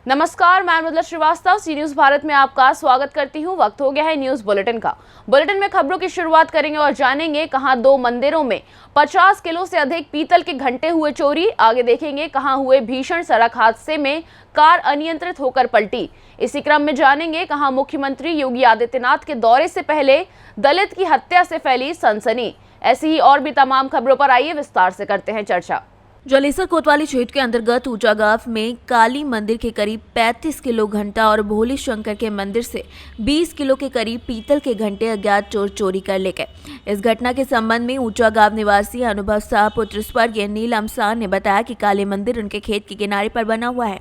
नमस्कार, मैं अनुराधा श्रीवास्तव सी न्यूज भारत में आपका स्वागत करती हूं। वक्त हो गया है न्यूज बुलेटिन का। बुलेटिन में खबरों की शुरुआत करेंगे और जानेंगे कहां दो मंदिरों में 50 किलो से अधिक पीतल के घंटे हुए चोरी। आगे देखेंगे कहां हुए भीषण सड़क हादसे में कार अनियंत्रित होकर पलटी। इसी क्रम में जानेंगे कहां मुख्यमंत्री योगी आदित्यनाथ के दौरे से पहले दलित की हत्या से फैली सनसनी। ऐसी ही और भी तमाम खबरों पर आइए विस्तार से करते हैं चर्चा। जलेसर कोतवाली क्षेत्र के अंतर्गत ऊंचा गांव में काली मंदिर के करीब 35 किलो घंटा और भोले शंकर के मंदिर से 20 किलो के करीब पीतल के घंटे अज्ञात चोर चोरी कर ले गए। इस घटना के संबंध में ऊंचा गांव निवासी अनुभव शाह पुत्र स्वर्गीय नीलम शाह ने बताया कि काली मंदिर उनके खेत के किनारे पर बना हुआ है।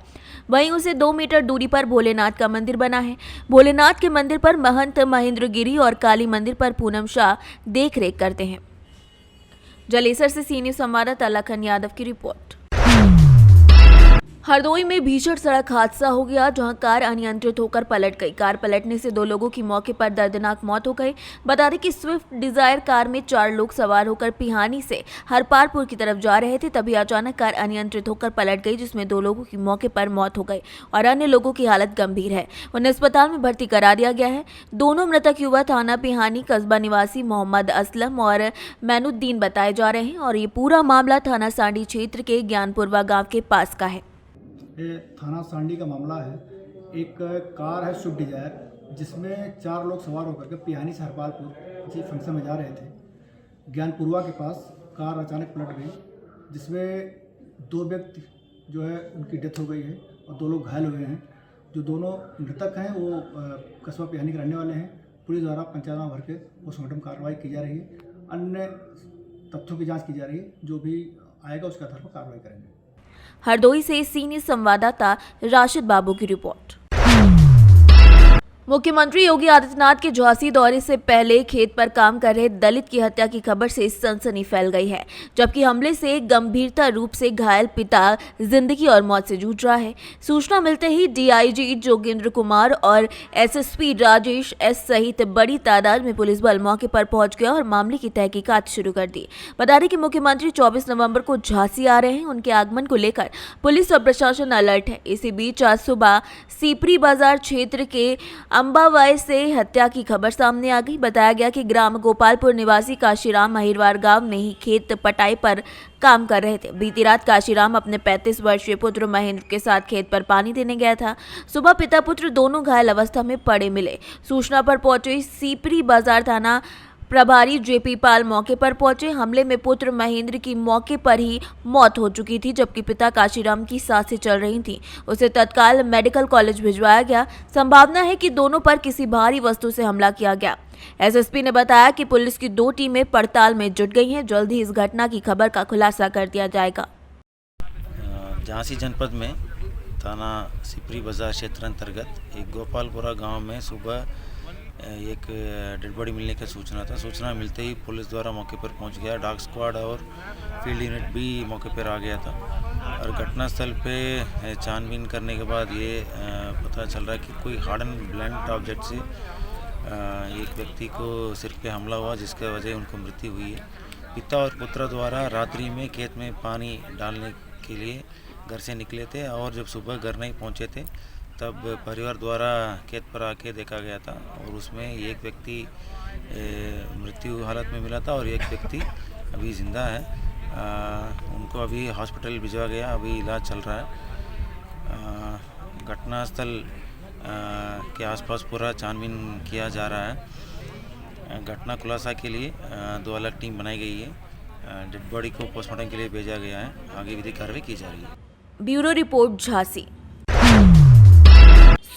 वहीं उसे 2 मीटर दूरी पर भोलेनाथ का मंदिर बना है। भोलेनाथ के मंदिर पर महंत महेंद्र गिरी और काली मंदिर पर पूनम शाह देख रेख करते हैं। जलेसर से सी न्यूज संवाददाता लखन यादव की रिपोर्ट। हरदोई में भीषण सड़क हादसा हो गया, जहां कार अनियंत्रित होकर पलट गई। कार पलटने से 2 लोगों की मौके पर दर्दनाक मौत हो गई। बता दें कि स्विफ्ट डिजायर कार में 4 लोग सवार होकर पिहानी से हरपारपुर की तरफ जा रहे थे, तभी अचानक कार अनियंत्रित होकर पलट गई, जिसमें 2 लोगों की मौके पर मौत हो गई और अन्य लोगों की हालत गंभीर है। उन्हें अस्पताल में भर्ती करा दिया गया है। दोनों मृतक युवा थाना पिहानी कस्बा निवासी मोहम्मद असलम और मैनुद्दीन बताए जा रहे हैं और ये पूरा मामला थाना सांडी क्षेत्र के ज्ञानपुरवा गाँव के पास का है। ये थाना सांडी का मामला है। एक कार है स्विफ्ट डिजायर, जिसमें 4 लोग सवार होकर के पिहानी से हरपालपुर किसी फंक्शन में जा रहे थे। ज्ञानपुरवा के पास कार अचानक पलट गई, जिसमें 2 व्यक्ति जो है उनकी डेथ हो गई है और 2 लोग घायल हुए हैं। जो दोनों मृतक हैं वो कस्बा पिहानी के रहने वाले हैं। पुलिस द्वारा पंचनामा भर के पोस्टमार्टम कार्रवाई की जा रही है। अन्य तथ्यों की जाँच की जा रही है। जो भी आएगा उसके आधार पर कार्रवाई करेंगे। हरदोई से सी न्यूज संवाददाता राशिद बाबू की रिपोर्ट। मुख्यमंत्री योगी आदित्यनाथ के झांसी दौरे से पहले खेत पर काम कर रहे दलित की हत्या की खबर से सनसनी फैल गई है, जबकि हमले से गंभीरता रूप से घायल पिता जिंदगी और मौत से जूझ रहा है। सूचना मिलते ही डीआईजी जोगेंद्र कुमार और एसएसपी राजेश एस सहित बड़ी तादाद में पुलिस बल मौके पर पहुंच गया और मामले की तहकीकात शुरू कर दी। बता दें कि मुख्यमंत्री 24 नवंबर को झांसी आ रहे हैं। उनके आगमन को लेकर पुलिस और प्रशासन अलर्ट है। इसी बीच आज सुबह सीपरी बाजार क्षेत्र के अंबावाई से हत्या की खबर सामने आ गई। बताया गया कि ग्राम गोपालपुर निवासी काशीराम महिरवार गांव में ही खेत पटाई पर काम कर रहे थे। बीती रात काशीराम अपने 35 वर्षीय पुत्र महेंद्र के साथ खेत पर पानी देने गया था। सुबह पिता पुत्र दोनों घायल अवस्था में पड़े मिले। सूचना पर पहुंचे सीपरी बाजार थाना प्रभारी जेपी पाल मौके पर पहुंचे। हमले में पुत्र महेंद्र की मौके पर ही मौत हो चुकी थी, जबकि पिता काशीराम की सांसें चल रही थीं। उसे तत्काल मेडिकल कॉलेज भिजवाया गया। संभावना है कि दोनों पर किसी भारी वस्तु से हमला किया गया। एसएसपी ने बताया कि पुलिस की 2 टीमें पड़ताल में जुट गई हैं। जल्द ही इस घटना की खबर का खुलासा कर दिया जाएगा। झांसी जनपद में थाना सिपरी बाजार क्षेत्र अंतर्गत एक गोपालपुरा गांव में सुबह एक डेड बॉडी मिलने की सूचना था। सूचना मिलते ही पुलिस द्वारा मौके पर पहुंच गया। डॉग स्क्वाड और फील्ड यूनिट भी मौके पर आ गया था और घटनास्थल पे छानबीन करने के बाद ये पता चल रहा है कि कोई हार्ड एंड ब्लंट ऑब्जेक्ट से एक व्यक्ति को सिर पे हमला हुआ, जिसके वजह उनको मृत्यु हुई है। पिता और पुत्र द्वारा रात्रि में खेत में पानी डालने के लिए घर से निकले थे और जब सुबह घर नहीं पहुँचे थे तब परिवार द्वारा खेत पर आके देखा गया था और उसमें एक व्यक्ति मृत्यु हालत में मिला था और एक व्यक्ति अभी ज़िंदा है। उनको अभी हॉस्पिटल भिजवा गया, अभी इलाज चल रहा है। घटनास्थल के आसपास पूरा छानबीन किया जा रहा है। घटना खुलासा के लिए 2 अलग टीम बनाई गई है। डेड बॉडी को पोस्टमार्टम के लिए भेजा गया है। आगे विधिक कार्रवाई की जा रही है। Bureau report Jhansi.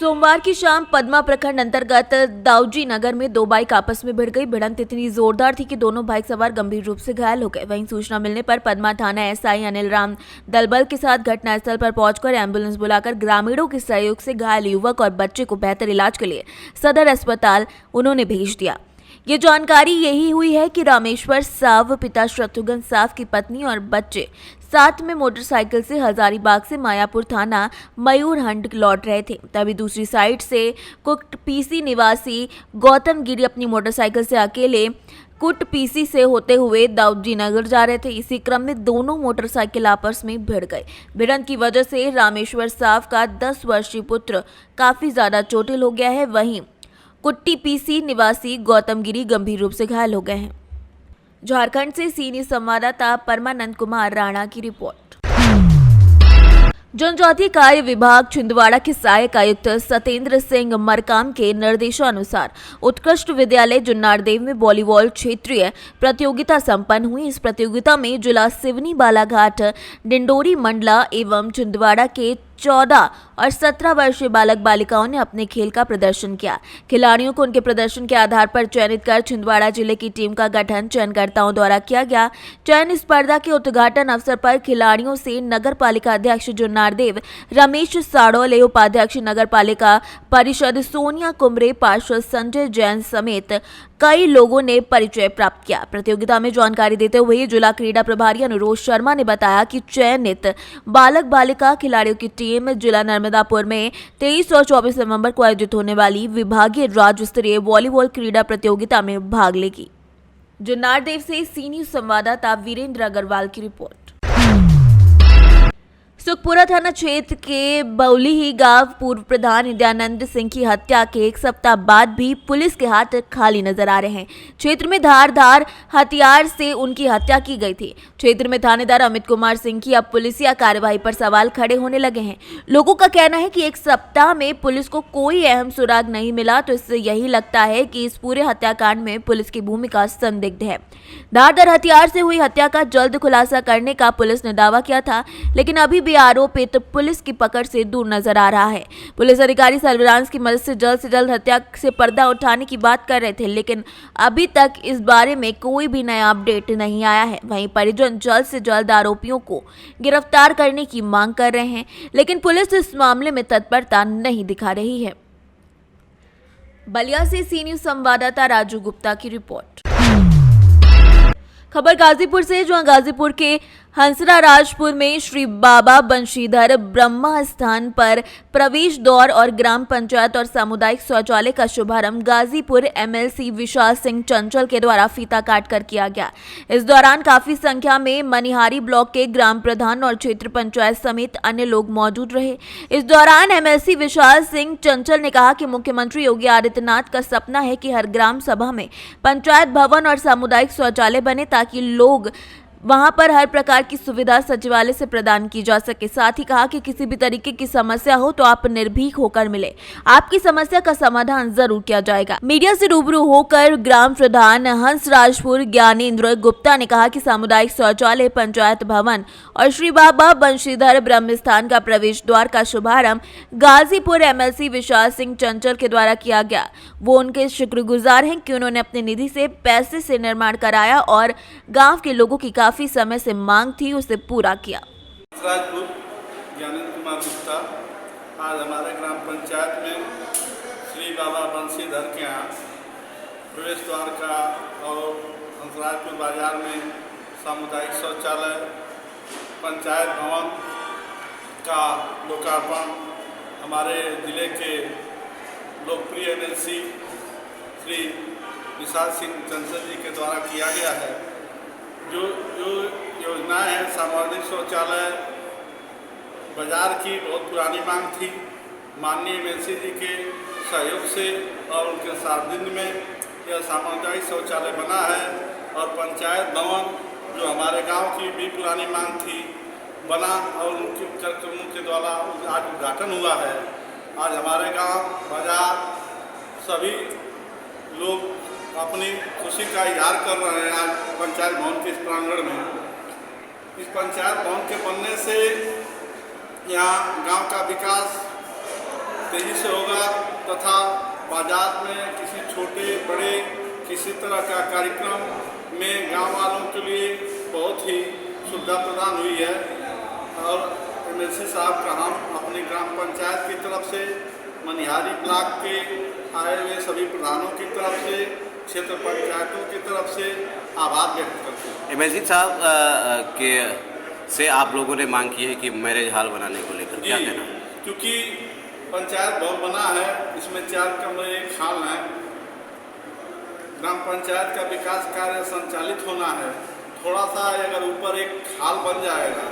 सोमवार की शाम पद्मा प्रखंड अंतर्गत दाऊजी नगर में 2 बाइक आपस में भिड़ गई। भिड़ंत इतनी जोरदार थी कि दोनों बाइक सवार गंभीर रूप से घायल हो गए। वहीं सूचना मिलने पर पद्मा थाना एसआई अनिल राम दलबल के साथ घटनास्थल पर पहुंचकर एम्बुलेंस बुलाकर ग्रामीणों के सहयोग से घायल युवक और बच्चे को बेहतर इलाज के लिए सदर अस्पताल उन्होंने भेज दिया। ये जानकारी यही हुई है कि रामेश्वर साव पिता शत्रुघ्न साव की पत्नी और बच्चे साथ में मोटरसाइकिल से हजारीबाग से मायापुर थाना मयूरहंड लौट रहे थे। तभी दूसरी साइड से कुक्त पीसी निवासी गौतम गिरी अपनी मोटरसाइकिल से अकेले कुट पीसी से होते हुए दाऊदजी नगर जा रहे थे। इसी क्रम में दोनों मोटरसाइकिल आपस में भिड़ गए। भिड़ंत की वजह से रामेश्वर साव का 10 वर्षीय पुत्र काफी ज्यादा चोटिल हो गया है। वहीं कुट्टी पीसी निवासी गौतम गिरी गंभीर रूप से घायल हो गए हैं। झारखंड से सी न्यूज संवाददाता परमानंद कुमार राणा की रिपोर्ट। जनजातीय कार्य विभाग छिंदवाड़ा के सहायक आयुक्त सत्येंद्र सिंह मरकाम के निर्देशानुसार उत्कृष्ट विद्यालय जुन्नारदेव में वॉलीबॉल क्षेत्रीय प्रतियोगिता संपन्न हुई। इस प्रतियोगिता में जिला सिवनी, बालाघाट, डिंडोरी, मंडला एवं छिंदवाड़ा के 14 और 17 वर्षीय बालक बालिकाओं ने अपने खेल का प्रदर्शन किया। खिलाड़ियों को उनके प्रदर्शन के आधार पर चयनित कर छिंदवाड़ा जिले की टीम का गठन चयनकर्ताओं द्वारा किया गया। चयन स्पर्धा के उद्घाटन अवसर पर खिलाड़ियों से नगर पालिका अध्यक्ष जुन्नारदेव रमेश साड़ोले, उपाध्यक्ष नगर पालिका परिषद सोनिया कुमरे, पार्षद संजय जैन समेत कई लोगों ने परिचय प्राप्त किया। प्रतियोगिता में जानकारी देते हुए जिला क्रीड़ा प्रभारी अनुरोध शर्मा ने बताया कि चयनित बालक बालिका खिलाड़ियों की टीम जिला नर्मदापुर में 23 और 24 नवंबर को आयोजित होने वाली विभागीय राज्य स्तरीय वॉलीबॉल क्रीड़ा प्रतियोगिता में भाग लेगी। जुन्नारदेव से सी न्यूज संवाददाता वीरेंद्र अग्रवाल की रिपोर्ट। सुखपुरा थाना क्षेत्र के बौलीही गांव पूर्व प्रधान नित्यानंद सिंह की हत्या के एक सप्ताह बाद भी पुलिस के हाथ खाली नजर आ रहे हैं। क्षेत्र में धारदार हथियार से उनकी हत्या की गई थी। क्षेत्र में थानेदार अमित कुमार सिंह की अब पुलिसिया कार्यवाही पर सवाल खड़े होने लगे हैं। लोगों का कहना है कि एक सप्ताह में पुलिस को कोई अहम सुराग नहीं मिला, तो इससे यही लगता है कि इस पूरे हत्याकांड में पुलिस की भूमिका संदिग्ध है। धारदार हथियार से हुई हत्या का जल्द खुलासा करने का पुलिस ने दावा किया था, लेकिन अभी भी आरोपित पुलिस की पकड़ से दूर नजर आ रहा है। पुलिस अधिकारी सर्विलांस की मदद से जल्द हत्या से पर्दा उठाने की बात कर रहे थे, लेकिन अभी तक इस बारे में कोई भी नया अपडेट नहीं आया है। वहीं परिजन जल्द से जल्द आरोपियों को गिरफ्तार करने की मांग कर रहे हैं, लेकिन पुलिस इस मामले में तत्परता नहीं दिखा रही है। बलिया से सी न्यूज संवाददाता राजू गुप्ता की रिपोर्ट। खबर गाजीपुर से, जहां गाजीपुर के हंसरा राजपुर में श्री बाबा बंशीधर ब्रह्मा स्थान पर प्रवेश द्वार और ग्राम पंचायत और सामुदायिक शौचालय का शुभारंभ गाजीपुर एमएलसी विशाल सिंह चंचल के द्वारा फीता काट कर किया गया। इस दौरान काफी संख्या में मनिहारी ब्लॉक के ग्राम प्रधान और क्षेत्र पंचायत समेत अन्य लोग मौजूद रहे। इस दौरान एमएलसी विशाल सिंह चंचल ने कहा कि मुख्यमंत्री योगी आदित्यनाथ का सपना है कि हर ग्राम सभा में पंचायत भवन और सामुदायिक शौचालय बने, ताकि लोग वहां पर हर प्रकार की सुविधा सचिवालय से प्रदान की जा सके। साथ ही कहा कि किसी भी तरीके की समस्या हो तो आप निर्भीक होकर मिले, आपकी समस्या का समाधान जरूर किया जाएगा। मीडिया से रूबरू होकर ग्राम प्रधान हंस राजपुर ज्ञानेंद्र गुप्ता ने कहा कि सामुदायिक शौचालय, पंचायत भवन और श्री बाबा बंशीधर ब्रह्म स्थान का प्रवेश द्वार का शुभारंभ गाजीपुर एमएलसी विशाल सिंह चंचल के द्वारा किया गया। वो उनके शुक्रगुजार हैं कि उन्होंने अपनी निधि से पैसे से निर्माण कराया और गाँव के लोगों की काफी समय से मांग थी, उसे पूरा किया। राजपुर ज्ञानेंद्र कुमार गुप्ता आज हमारे ग्राम पंचायत में श्री बाबा बंशीधर के यहाँ प्रवेश द्वार का और हंसराजपुर बाजार में सामुदायिक शौचालय, पंचायत भवन का लोकार्पण हमारे जिले के लोकप्रिय एमएलसी श्री विशाल सिंह चंचल जी के द्वारा किया गया है। जो योजनाएं हैं, सामुदायिक शौचालय बाजार की बहुत पुरानी मांग थी। माननीय एमएलसी जी के सहयोग से और उनके सार्वजनिक में यह सामुदायिक शौचालय बना है और पंचायत भवन जो हमारे गांव की भी पुरानी मांग थी बना और उनके कार्यक्रमों के द्वारा आज उद्घाटन हुआ है। आज हमारे गांव बाजार सभी लोग अपनी खुशी का इजहार कर रहे हैं। आज पंचायत भवन के इस प्रांगण में, इस पंचायत भवन के बनने से यहाँ गांव का विकास तेजी से होगा तथा बाजार में किसी छोटे बड़े किसी तरह का कार्यक्रम में गांव वालों के लिए बहुत ही सुविधा प्रदान हुई है। और एमएलसी साहब का हम अपनी ग्राम पंचायत की तरफ से, मनिहारी ब्लॉक के आए हुए सभी प्रधानों की तरफ से, क्षेत्र पंचायतों की तरफ से आभार व्यक्त करते हैं। एमएलसी साहब के से आप लोगों ने मांग की है कि मैरिज हॉल बनाने को लेकर क्या कहना? क्योंकि पंचायत भवन बना है, इसमें 4 कमरे, एक हॉल है, ग्राम पंचायत का विकास कार्य संचालित होना है। थोड़ा सा अगर ऊपर एक खाल बन जाएगा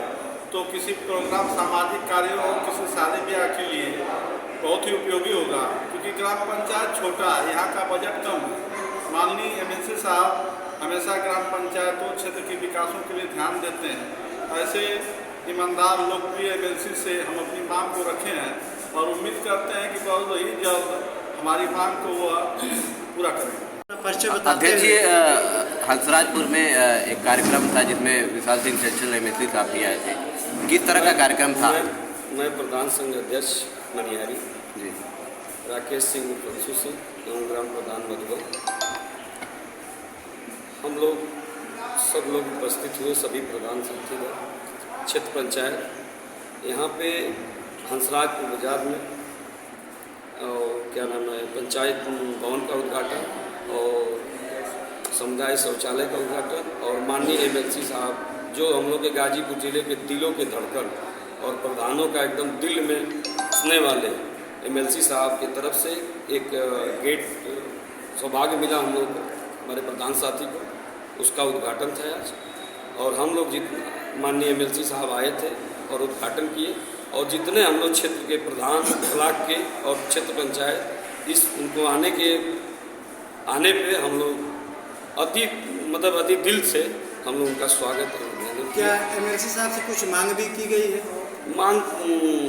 तो किसी प्रोग्राम सामाजिक कार्यों और किसी शादी ब्याह के लिए बहुत ही उपयोगी होगा, क्योंकि ग्राम पंचायत छोटा है, यहाँ का बजट कम है। माननीय एमएलसी साहब हमेशा ग्राम पंचायतों क्षेत्र के विकासों के लिए ध्यान देते हैं। ऐसे ईमानदार लोकप्रिय एमएलसी से हम अपनी मांग को रखे हैं और उम्मीद करते हैं कि बहुत ही जल्द हमारी मांग को वह पूरा करेंगे। अध्यक्ष जी, हंसराजपुर में एक कार्यक्रम था जिसमें विशाल सिंह चंचल एमएलसी साहब भी आए थे। किस तरह का कार्यक्रम था? मैं प्रधान संघ अध्यक्ष मनिहारी जी, राकेश सिंह पंशु सिंह, ग्राम प्रधान मधुबन। हम लोग सब लोग उपस्थित हुए, सभी प्रधान साथीगण, क्षेत्र पंचायत यहाँ पे हंसराजपुर बाजार में और क्या नाम है पंचायत भवन का उद्घाटन और समुदाय शौचालय का उद्घाटन और माननीय एमएलसी साहब जो हम लोग के गाजीपुर जिले के दिलों के धड़कन और प्रधानों का एकदम दिल में हंसने वाले एमएलसी साहब की तरफ से एक गेट सौभाग्य मिला हम लोग को, हमारे प्रधान साथी को, उसका उद्घाटन था आज। और हम लोग माननीय एमएलसी साहब आए थे और उद्घाटन किए, और जितने हम लोग क्षेत्र के प्रधान ब्लॉक के और क्षेत्र पंचायत इस उनको आने पे हम लोग अति दिल से हम लोग उनका स्वागत है। क्या एमएलसी साहब से कुछ मांग भी की गई है? मांग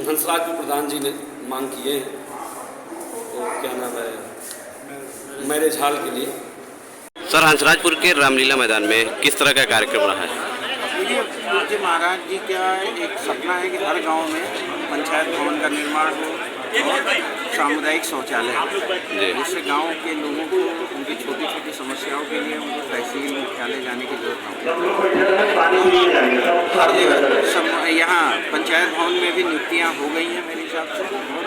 हंसराजपुर प्रधान जी ने मांग किए हैं, तो क्या नाम है मैरिज हॉल के लिए। सर, हंसराजपुर के रामलीला मैदान में किस तरह का कार्यक्रम रहा है? देखिए, पूज्य महाराज जी का एक सपना है कि हर गांव में पंचायत भवन का निर्माण हो और सामुदायिक शौचालय, जिससे गांव के लोगों को उनकी छोटी छोटी समस्याओं के लिए उनको तहसील मुख्यालय जाने की जरूरत नहीं है। यहाँ पंचायत भवन में भी नियुक्तियाँ हो गई हैं मेरे हिसाब से, और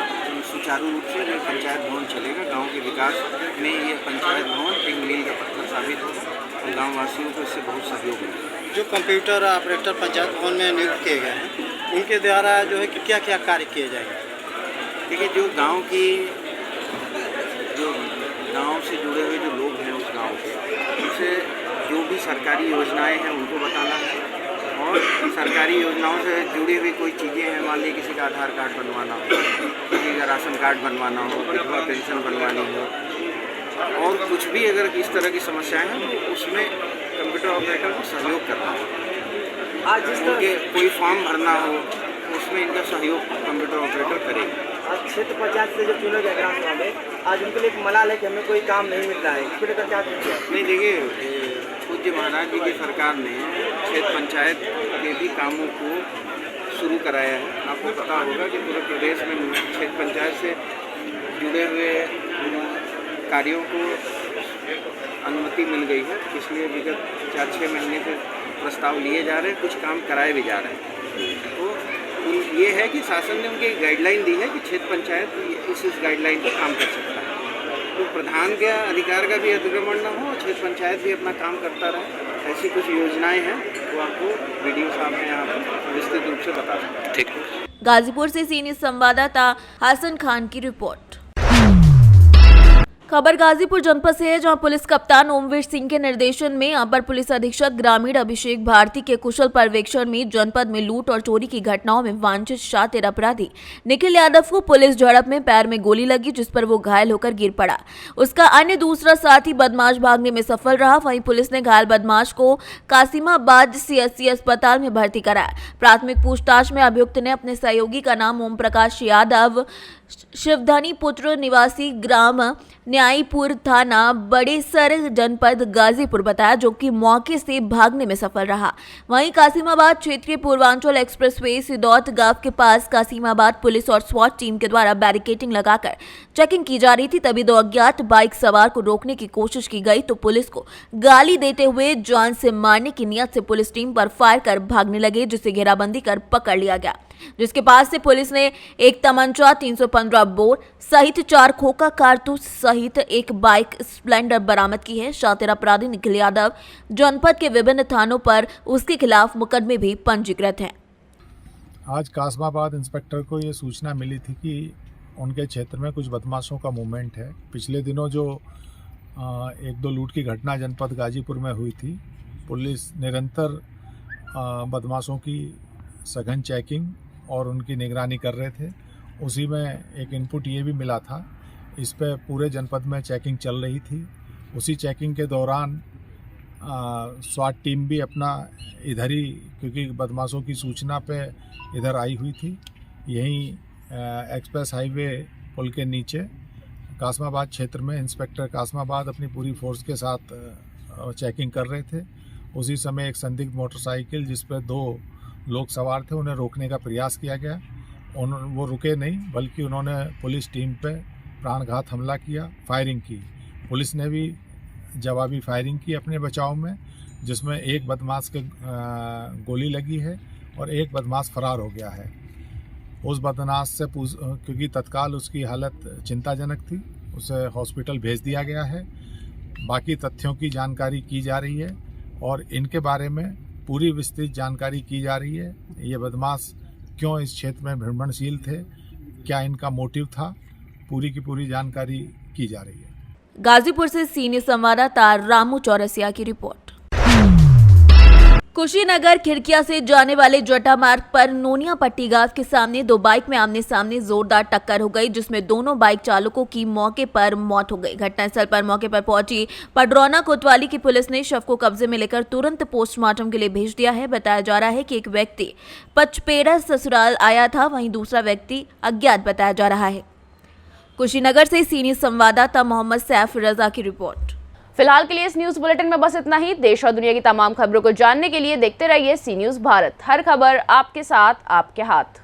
सुचारू रूप से ये पंचायत भवन चलेगा। गांव के विकास में ये पंचायत भवन एक मील का पत्थर साबित होगा और गाँव वासियों को इससे बहुत सहयोग मिलेगा। जो कंप्यूटर ऑपरेटर पंचायत भवन में नियुक्त किए गए हैं, उनके द्वारा जो है कि क्या क्या कार्य किए जाएंगे? देखिए, जो गांव से जुड़े हुए जो लोग हैं उस गांव के, उनसे जो भी सरकारी योजनाएं हैं उनको बताना है, और सरकारी योजनाओं से जुड़ी हुई कोई चीज़ें हैं, मान लीजिए किसी का आधार कार्ड बनवाना हो, किसी का राशन कार्ड बनवाना हो, विधवा पेंशन बनवानी हो, और कुछ भी अगर इस तरह की समस्याएं हैं तो उसमें कंप्यूटर ऑपरेटर को सहयोग करना हो। आज जिस तरह कोई फॉर्म भरना हो तो उसमें इनका सहयोग कंप्यूटर ऑपरेटर करेगा। क्षेत्र पंचायत से जो चुने गए ग्राम सभा में, आज उनके लिए एक मलाल है कि हमें कोई काम नहीं मिल रहा है, इसको लेकर क्या किया? नहीं, देखिए, पूज्य महाराज जी की सरकार ने क्षेत्र पंचायत के भी कामों को शुरू कराया है। आपको पता होगा कि पूरे प्रदेश में क्षेत्र पंचायत से जुड़े हुए कार्यों को अनुमति मिल गई है, इसलिए विगत 4-6 महीने से प्रस्ताव लिए जा रहे हैं, कुछ काम कराए भी जा रहे हैं। तो ये है कि शासन ने उनकी गाइडलाइन दी है कि क्षेत्र पंचायत इस गाइडलाइन पर काम कर सकता है, तो प्रधान के अधिकार का भी अतिक्रमण न हो, क्षेत्र पंचायत भी अपना काम करता रहे। ऐसी कुछ योजनाएं हैं तो आपको वीडियो साहब ने यहाँ पर विस्तृत रूप से बता सकते हैं। ठीक। गाजीपुर से सीनियर संवाददाता हसन खान की रिपोर्ट। खबर गाजीपुर जनपद से है, जहां पुलिस कप्तान ओमवीर सिंह के निर्देशन में अपर पुलिस अधीक्षक ग्रामीण अभिषेक भारती के कुशल पर्यवेक्षण में जनपद में लूट और चोरी की घटनाओं में वांछित शातिर अपराधी निखिल यादव को पुलिस झड़प में पैर में गोली लगी, जिस पर वो घायल होकर गिर पड़ा। उसका अन्य दूसरा साथी बदमाश भागने में सफल रहा। वहीं पुलिस ने घायल बदमाश को कासिमाबाद सीएससी अस्पताल में भर्ती कराया। प्राथमिक पूछताछ में अभियुक्त ने अपने सहयोगी का नाम ओम प्रकाश यादव, शिवधनी पुत्र, निवासी ग्राम न्यायपुर, थाना बड़ेसर, जनपद गाजीपुर बताया, जो कि मौके से भागने में सफल रहा। वहीं कासिमाबाद क्षेत्रीय पूर्वांचल एक्सप्रेसवे सिदौत गांव के पास कासिमाबाद पुलिस और स्वाट टीम के द्वारा बैरिकेडिंग लगाकर चेकिंग की जा रही थी, तभी दो अज्ञात बाइक सवार को रोकने की कोशिश की गई तो पुलिस को गाली देते हुए जान से मारने की नियत से पुलिस टीम पर फायर कर भागने लगे, जिसे घेराबंदी कर पकड़ लिया गया, जिसके पास से पुलिस ने एक तमंचा, 315 बोर सहित 4 खोखा कारतूस सहित एक बाइक स्प्लेंडर बरामद की है। शातिर अपराधी निखिल यादव जनपद के विभिन्न थानों पर उसके खिलाफ मुकदमे भी पंजीकृत हैं। आज कासिमाबाद इंस्पेक्टर को ये सूचना मिली थी कि उनके क्षेत्र में कुछ बदमाशों का मूवमेंट है। पिछले दिनों जो एक दो लूट की घटना जनपद गाजीपुर में हुई थी। पुलिस निरंतर बदमाशों की सघन चेकिंग और उनकी निगरानी कर रहे थे। उसी में एक इनपुट ये भी मिला था, इस पे पूरे जनपद में चेकिंग चल रही थी। उसी चेकिंग के दौरान स्वाट टीम भी अपना इधर ही, क्योंकि बदमाशों की सूचना पे इधर आई हुई थी, यहीं एक्सप्रेस हाईवे पुल के नीचे कासमाबाद क्षेत्र में इंस्पेक्टर कासमाबाद अपनी पूरी फोर्स के साथ चेकिंग कर रहे थे। उसी समय एक संदिग्ध मोटरसाइकिल जिस पर 2 लोग सवार थे, उन्हें रोकने का प्रयास किया गया। वो रुके नहीं, बल्कि उन्होंने पुलिस टीम पे प्राणघात हमला किया, फायरिंग की। पुलिस ने भी जवाबी फायरिंग की अपने बचाव में, जिसमें एक बदमाश के गोली लगी है और एक बदमाश फरार हो गया है। उस बदमाश से क्योंकि तत्काल उसकी हालत चिंताजनक थी, उसे हॉस्पिटल भेज दिया गया है। बाकी तथ्यों की जानकारी की जा रही है और इनके बारे में पूरी विस्तृत जानकारी की जा रही है। ये बदमाश क्यों इस क्षेत्र में भ्रमणशील थे, क्या इनका मोटिव था, पूरी की पूरी जानकारी की जा रही है। गाजीपुर से सीनियर संवाददाता रामू चौरसिया की रिपोर्ट। कुशीनगर खिड़किया से जाने वाले जटा मार्ग पर नोनिया पट्टी गांव के सामने 2 बाइक में आमने सामने जोरदार टक्कर हो गई, जिसमें दोनों बाइक चालकों की मौके पर मौत हो गई। घटनास्थल पर मौके पर पहुंची पडरौना कोतवाली की पुलिस ने शव को कब्जे में लेकर तुरंत पोस्टमार्टम के लिए भेज दिया है। बताया जा रहा है कि एक व्यक्ति पचपेड़ा ससुराल आया था, वहीं दूसरा व्यक्ति अज्ञात बताया जा रहा है। कुशीनगर से सीनियर संवाददाता मोहम्मद सैफ रजा की रिपोर्ट। फिलहाल के लिए इस न्यूज बुलेटिन में बस इतना ही। देश और दुनिया की तमाम खबरों को जानने के लिए देखते रहिए सी न्यूज भारत। हर खबर आपके साथ, आपके हाथ।